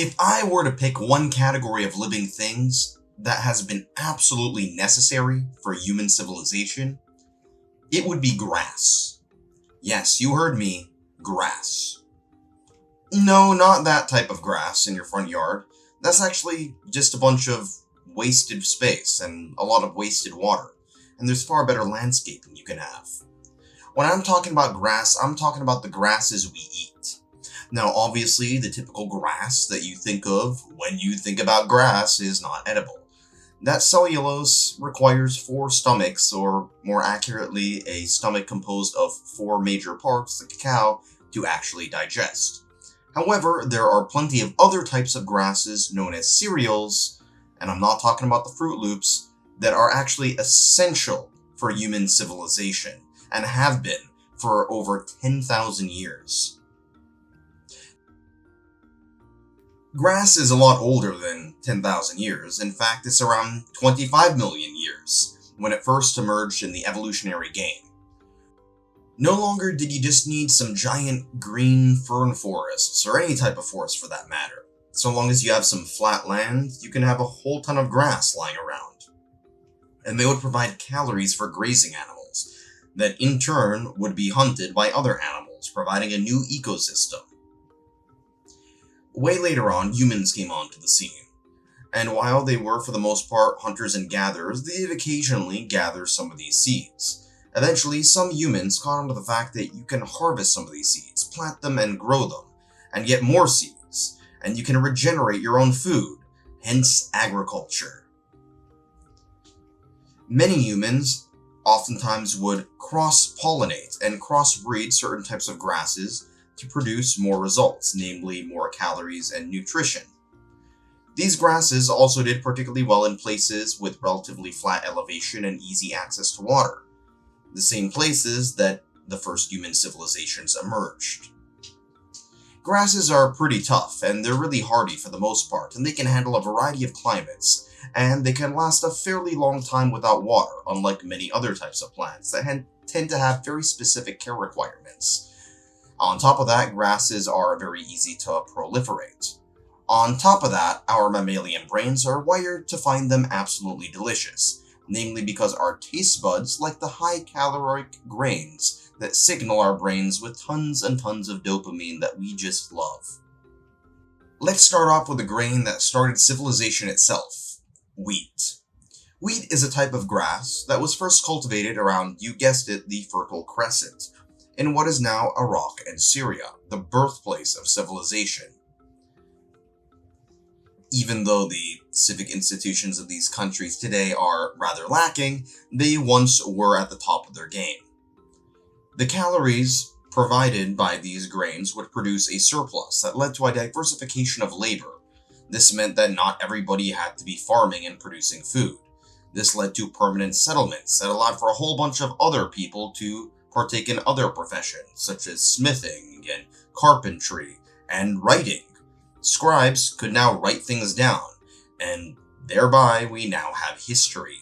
If I were to pick one category of living things that has been absolutely necessary for human civilization, it would be grass. Yes, you heard me, grass. No, not that type of grass in your front yard. That's actually just a bunch of wasted space and a lot of wasted water. And there's far better landscaping you can have. When I'm talking about grass, I'm talking about the grasses we eat. Now, obviously, the typical grass that you think of when you think about grass is not edible. That cellulose requires 4 stomachs, or more accurately, a stomach composed of 4 major parts, like a cow, to actually digest. However, there are plenty of other types of grasses known as cereals, and I'm not talking about the Fruit Loops, that are actually essential for human civilization, and have been for over 10,000 years. Grass is a lot older than 10,000 years. In fact, it's around 25 million years when it first emerged in the evolutionary game. No longer did you just need some giant green fern forests, or any type of forest for that matter. So long as you have some flat land, you can have a whole ton of grass lying around. And they would provide calories for grazing animals, that in turn would be hunted by other animals, providing a new ecosystem. Way later on, humans came onto the scene, and while they were for the most part hunters and gatherers, they did occasionally gather some of these seeds. Eventually, some humans caught on to the fact that you can harvest some of these seeds, plant them and grow them, and get more seeds, and you can regenerate your own food, hence agriculture. Many humans oftentimes would cross-pollinate and crossbreed certain types of grasses to produce more results, namely more calories and nutrition. These grasses also did particularly well in places with relatively flat elevation and easy access to water, the same places that the first human civilizations emerged. Grasses are pretty tough, and they're really hardy for the most part, and they can handle a variety of climates, and they can last a fairly long time without water, unlike many other types of plants that tend to have very specific care requirements. On top of that, grasses are very easy to proliferate. On top of that, our mammalian brains are wired to find them absolutely delicious, namely because our taste buds like the high-caloric grains that signal our brains with tons and tons of dopamine that we just love. Let's start off with a grain that started civilization itself: wheat. Wheat is a type of grass that was first cultivated around, you guessed it, the Fertile Crescent, in what is now Iraq and Syria, the birthplace of civilization. Even though the civic institutions of these countries today are rather lacking, they once were at the top of their game. The calories provided by these grains would produce a surplus that led to a diversification of labor. This meant that not everybody had to be farming and producing food. This led to permanent settlements that allowed for a whole bunch of other people to partake in other professions, such as smithing and carpentry and writing. Scribes could now write things down, and thereby we now have history.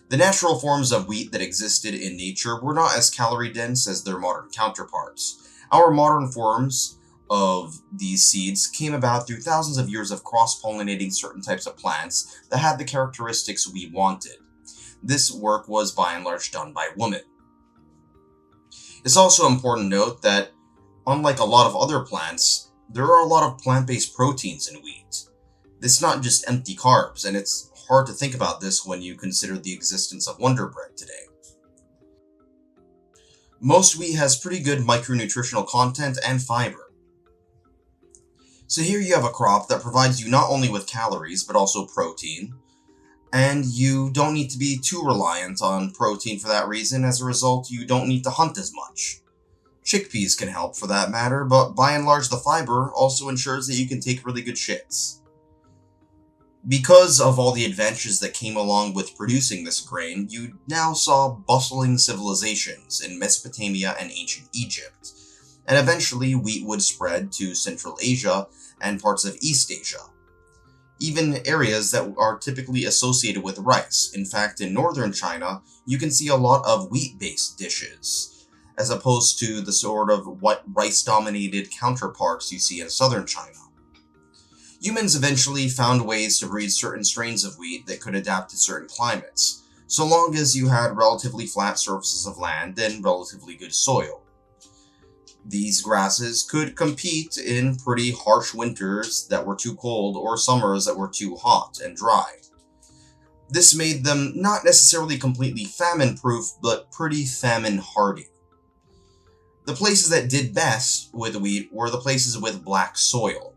The natural forms of wheat that existed in nature were not as calorie-dense as their modern counterparts. Our modern forms of these seeds came about through thousands of years of cross-pollinating certain types of plants that had the characteristics we wanted. This work was by and large done by women. It's also important to note that, unlike a lot of other plants, there are a lot of plant-based proteins in wheat. This is not just empty carbs, and it's hard to think about this when you consider the existence of Wonder Bread today. Most wheat has pretty good micronutritional content and fiber. So here you have a crop that provides you not only with calories, but also protein, and you don't need to be too reliant on protein for that reason. As a result, you don't need to hunt as much. Chickpeas can help for that matter, but by and large the fiber also ensures that you can take really good shits. Because of all the advantages that came along with producing this grain, you now saw bustling civilizations in Mesopotamia and ancient Egypt, and eventually wheat would spread to Central Asia and parts of East Asia. Even areas that are typically associated with rice. In fact, in northern China, you can see a lot of wheat-based dishes, as opposed to the sort of rice-dominated counterparts you see in southern China. Humans eventually found ways to breed certain strains of wheat that could adapt to certain climates, so long as you had relatively flat surfaces of land and relatively good soil. These grasses could compete in pretty harsh winters that were too cold or summers that were too hot and dry. This made them not necessarily completely famine proof, but pretty famine hardy. The places that did best with wheat were the places with black soil.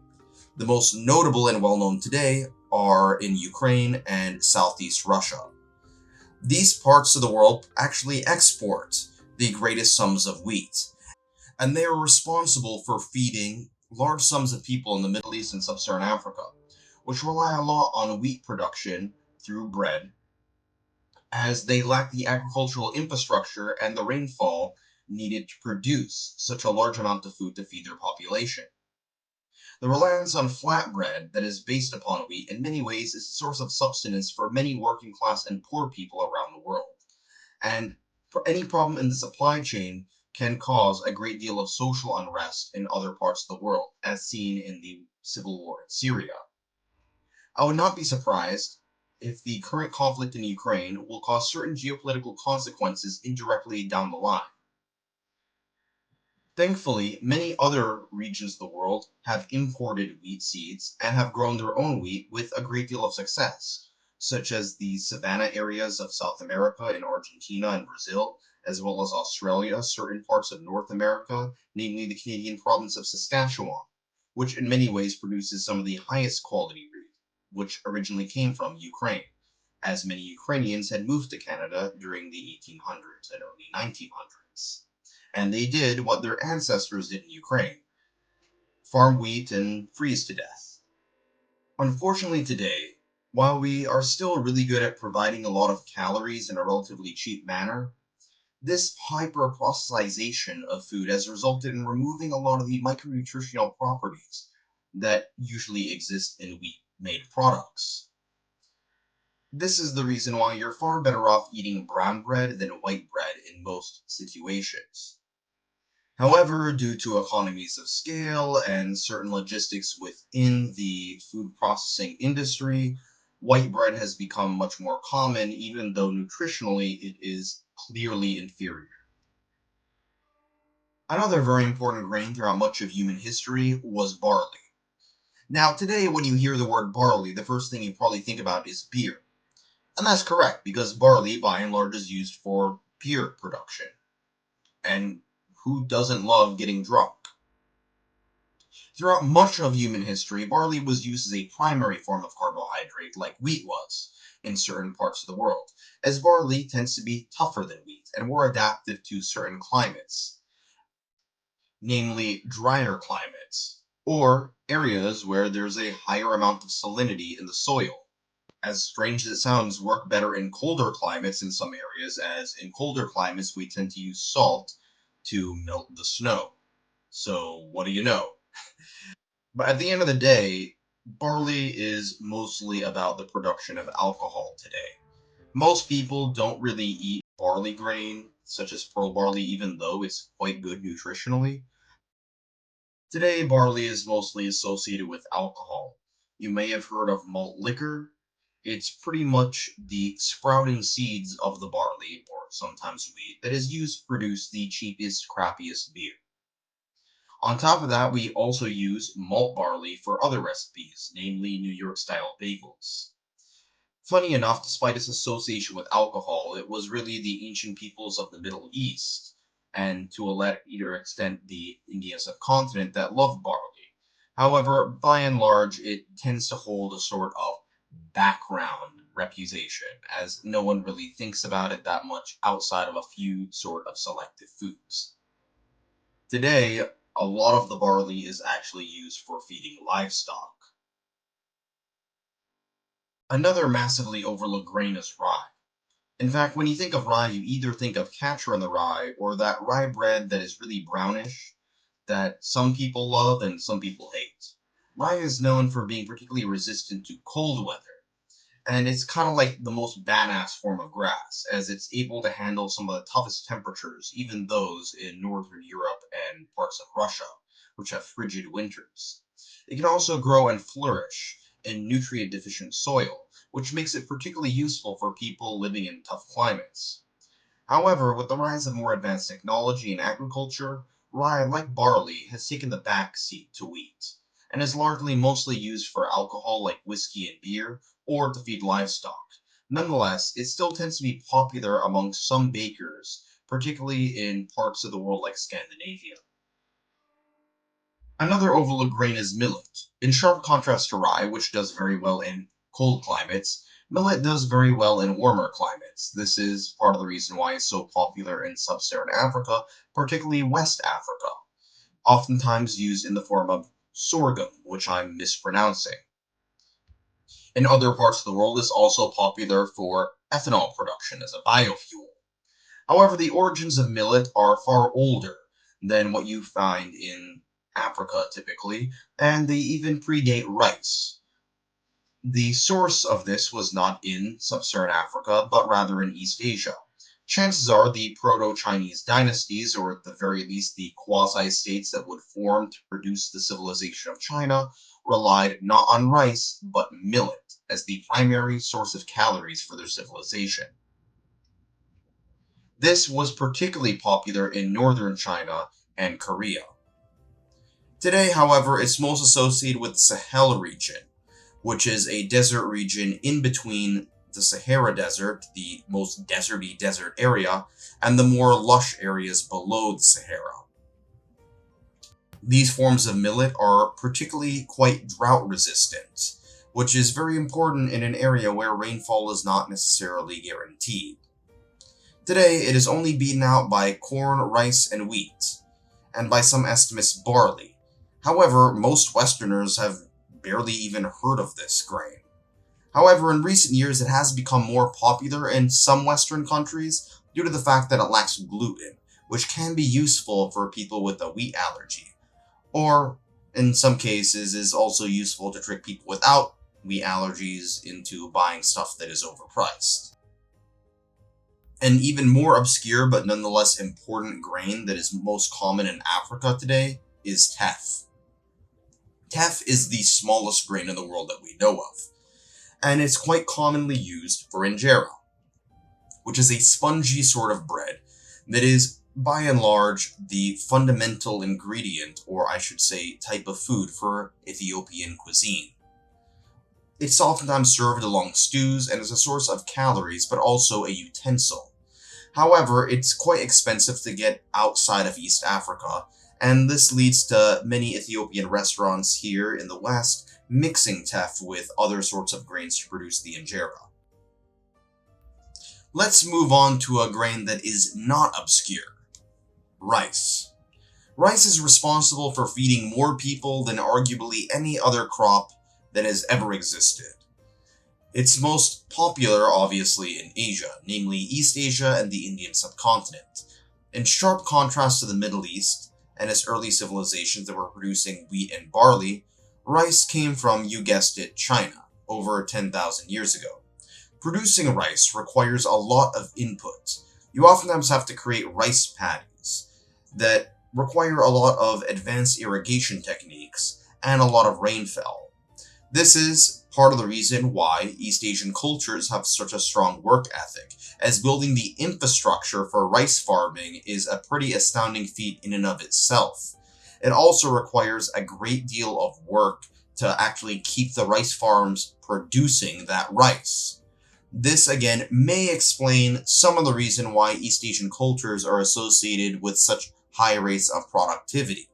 The most notable and well known today are in Ukraine and southeast Russia. These parts of the world actually export the greatest sums of wheat, and they are responsible for feeding large sums of people in the Middle East and Sub Saharan Africa, which rely a lot on wheat production through bread, as they lack the agricultural infrastructure and the rainfall needed to produce such a large amount of food to feed their population. The reliance on flatbread that is based upon wheat in many ways is a source of subsistence for many working class and poor people around the world. And for any problem in the supply chain can cause a great deal of social unrest in other parts of the world, as seen in the civil war in Syria. I would not be surprised if the current conflict in Ukraine will cause certain geopolitical consequences indirectly down the line. Thankfully, many other regions of the world have imported wheat seeds and have grown their own wheat with a great deal of success, such as the savanna areas of South America in Argentina and Brazil, as well as Australia, certain parts of North America, namely the Canadian province of Saskatchewan, which in many ways produces some of the highest quality wheat, which originally came from Ukraine, as many Ukrainians had moved to Canada during the 1800s and early 1900s. And they did what their ancestors did in Ukraine: farm wheat and freeze to death. Unfortunately, today, while we are still really good at providing a lot of calories in a relatively cheap manner, this hyper-processization of food has resulted in removing a lot of the micronutritional properties that usually exist in wheat-made products. This is the reason why you're far better off eating brown bread than white bread in most situations. However, due to economies of scale and certain logistics within the food processing industry, white bread has become much more common, even though nutritionally it is clearly inferior. Another very important grain throughout much of human history was barley. Now, today, when you hear the word barley, the first thing you probably think about is beer. And that's correct, because barley, by and large, is used for beer production. And who doesn't love getting drunk? Throughout much of human history, barley was used as a primary form of carbohydrate, like wheat was in certain parts of the world, as barley tends to be tougher than wheat and more adaptive to certain climates, namely drier climates, or areas where there's a higher amount of salinity in the soil. As strange as it sounds, work better in colder climates in some areas, as in colder climates we tend to use salt to melt the snow. So, what do you know? But at the end of the day, barley is mostly about the production of alcohol today. Most people don't really eat barley grain, such as pearl barley, even though it's quite good nutritionally. Today, barley is mostly associated with alcohol. You may have heard of malt liquor. It's pretty much the sprouting seeds of the barley, or sometimes wheat, that is used to produce the cheapest, crappiest beer. On top of that, we also use malt barley for other recipes, namely New York style bagels. Funny enough, despite its association with alcohol, it was really the ancient peoples of the Middle East, and to a later extent the Indian subcontinent, that loved barley. However, by and large, it tends to hold a sort of background reputation, as no one really thinks about it that much outside of a few sort of selective foods. Today, a lot of the barley is actually used for feeding livestock. Another massively overlooked grain is rye. In fact, when you think of rye, you either think of catcher in the rye or that rye bread that is really brownish that some people love and some people hate. Rye is known for being particularly resistant to cold weather, and it's kind of like the most badass form of grass, as it's able to handle some of the toughest temperatures, even those in northern Europe and parts of Russia, which have frigid winters. It can also grow and flourish in nutrient-deficient soil, which makes it particularly useful for people living in tough climates. However, with the rise of more advanced technology in agriculture, rye, like barley, has taken the back seat to wheat, and is largely mostly used for alcohol like whiskey and beer, or to feed livestock. Nonetheless, it still tends to be popular among some bakers, particularly in parts of the world like Scandinavia. Another overlooked grain is millet. In sharp contrast to rye, which does very well in cold climates, millet does very well in warmer climates. This is part of the reason why it's so popular in sub-Saharan Africa, particularly West Africa, oftentimes used in the form of sorghum, which I'm mispronouncing. In other parts of the world, it's also popular for ethanol production as a biofuel. However, the origins of millet are far older than what you find in Africa typically, and they even predate rice. The source of this was not in sub-Saharan Africa, but rather in East Asia. Chances are the Proto-Chinese dynasties, or at the very least the quasi-states that would form to produce the civilization of China, relied not on rice, but millet as the primary source of calories for their civilization. This was particularly popular in northern China and Korea. Today, however, it's most associated with the Sahel region, which is a desert region in between the Sahara Desert, the most deserty desert area, and the more lush areas below the Sahara. These forms of millet are particularly quite drought resistant, which is very important in an area where rainfall is not necessarily guaranteed. Today, it is only beaten out by corn, rice, and wheat, and by some estimates, barley. However, most Westerners have barely even heard of this grain. However, in recent years, it has become more popular in some Western countries due to the fact that it lacks gluten, which can be useful for people with a wheat allergy, or in some cases is also useful to trick people without wheat allergies into buying stuff that is overpriced. An even more obscure but nonetheless important grain that is most common in Africa today is teff. Teff is the smallest grain in the world that we know of, and it's quite commonly used for injera, which is a spongy sort of bread that is, by and large, the fundamental ingredient, or I should say, type of food for Ethiopian cuisine. It's oftentimes served along stews and is a source of calories, but also a utensil. However, it's quite expensive to get outside of East Africa, and this leads to many Ethiopian restaurants here in the West mixing teff with other sorts of grains to produce the injera. Let's move on to a grain that is not obscure: rice. Rice is responsible for feeding more people than arguably any other crop that has ever existed. It's most popular, obviously, in Asia, namely East Asia and the Indian subcontinent. In sharp contrast to the Middle East and its early civilizations that were producing wheat and barley, rice came from, you guessed it, China, over 10,000 years ago. Producing rice requires a lot of input. You oftentimes have to create rice paddies that require a lot of advanced irrigation techniques and a lot of rainfall. This is part of the reason why East Asian cultures have such a strong work ethic, as building the infrastructure for rice farming is a pretty astounding feat in and of itself. It also requires a great deal of work to actually keep the rice farms producing that rice. This, again, may explain some of the reason why East Asian cultures are associated with such high rates of productivity.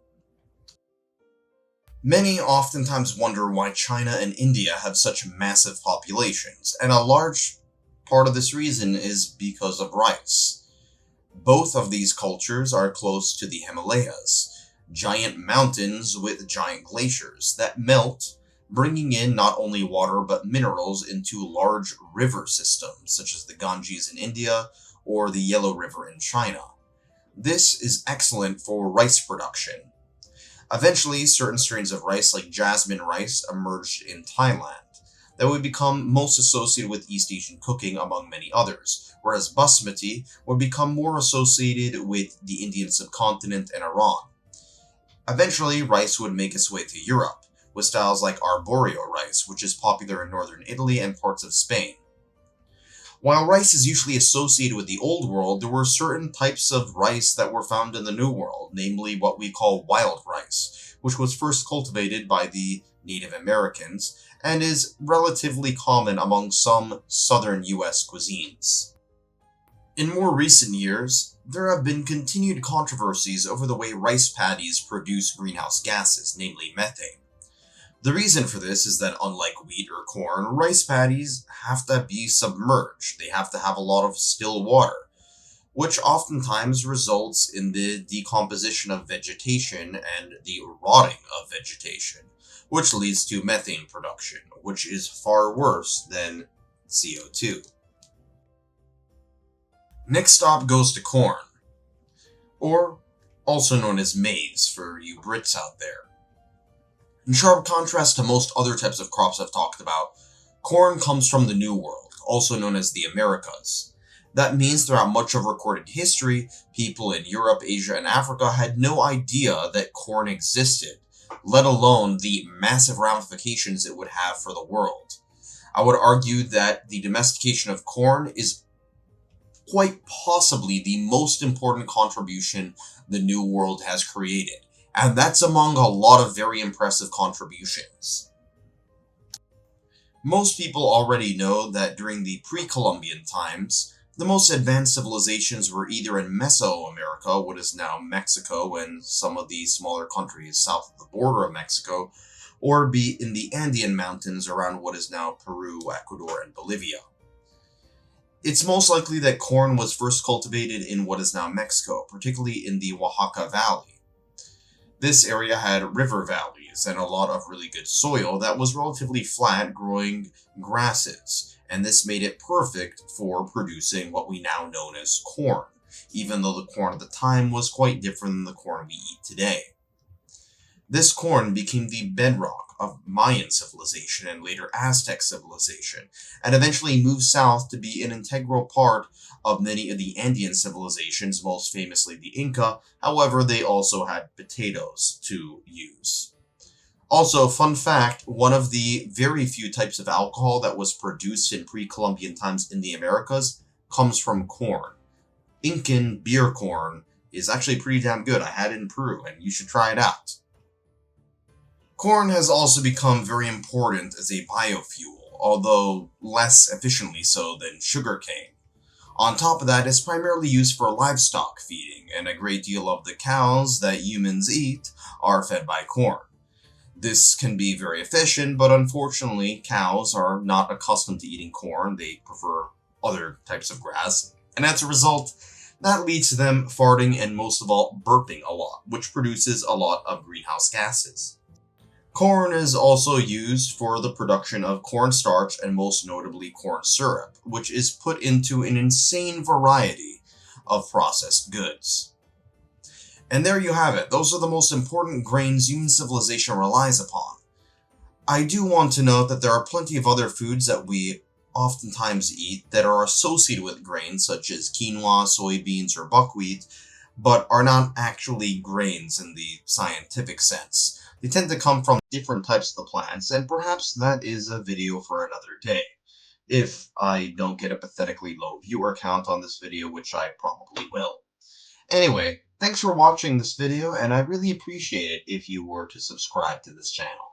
Many oftentimes wonder why China and India have such massive populations, and a large part of this reason is because of rice. Both of these cultures are close to the Himalayas, giant mountains with giant glaciers that melt, bringing in not only water but minerals into large river systems, such as the Ganges in India or the Yellow River in China. This is excellent for rice production. Eventually, certain strains of rice like jasmine rice emerged in Thailand that would become most associated with East Asian cooking among many others, whereas basmati would become more associated with the Indian subcontinent and Iran. Eventually, rice would make its way to Europe, with styles like arborio rice, which is popular in northern Italy and parts of Spain. While rice is usually associated with the Old World, there were certain types of rice that were found in the New World, namely what we call wild rice, which was first cultivated by the Native Americans and is relatively common among some southern US cuisines. In more recent years, there have been continued controversies over the way rice paddies produce greenhouse gases, namely methane. The reason for this is that unlike wheat or corn, rice paddies have to be submerged. They have to have a lot of still water, which oftentimes results in the decomposition of vegetation and the rotting of vegetation, which leads to methane production, which is far worse than CO2. Next stop goes to corn, or also known as maize for you Brits out there. In sharp contrast to most other types of crops I've talked about, corn comes from the New World, also known as the Americas. That means throughout much of recorded history, people in Europe, Asia, and Africa had no idea that corn existed, let alone the massive ramifications it would have for the world. I would argue that the domestication of corn is quite possibly the most important contribution the New World has created. And that's among a lot of very impressive contributions. Most people already know that during the pre-Columbian times, the most advanced civilizations were either in Mesoamerica, what is now Mexico and some of the smaller countries south of the border of Mexico, or be in the Andean mountains around what is now Peru, Ecuador, and Bolivia. It's most likely that corn was first cultivated in what is now Mexico, particularly in the Oaxaca Valley. This area had river valleys and a lot of really good soil that was relatively flat, growing grasses, and this made it perfect for producing what we now know as corn, even though the corn at the time was quite different than the corn we eat today. This corn became the bedrock of Mayan civilization and later Aztec civilization, and eventually moved south to be an integral part of many of the Andean civilizations, most famously the Inca. However, they also had potatoes to use. Also, fun fact, one of the very few types of alcohol that was produced in pre-Columbian times in the Americas comes from corn. Incan beer corn is actually pretty damn good. I had it in Peru, and you should try it out. Corn has also become very important as a biofuel, although less efficiently so than sugarcane. On top of that, it's primarily used for livestock feeding, and a great deal of the cows that humans eat are fed by corn. This can be very efficient, but unfortunately, cows are not accustomed to eating corn. They prefer other types of grass, and as a result, that leads to them farting and most of all, burping a lot, which produces a lot of greenhouse gases. Corn is also used for the production of cornstarch and most notably corn syrup, which is put into an insane variety of processed goods. And there you have it. Those are the most important grains human civilization relies upon. I do want to note that there are plenty of other foods that we oftentimes eat that are associated with grains, such as quinoa, soybeans, or buckwheat, but are not actually grains in the scientific sense. They tend to come from different types of the plants, and perhaps that is a video for another day. If I don't get a pathetically low viewer count on this video, which I probably will. Anyway, thanks for watching this video, and I really appreciate it if you were to subscribe to this channel.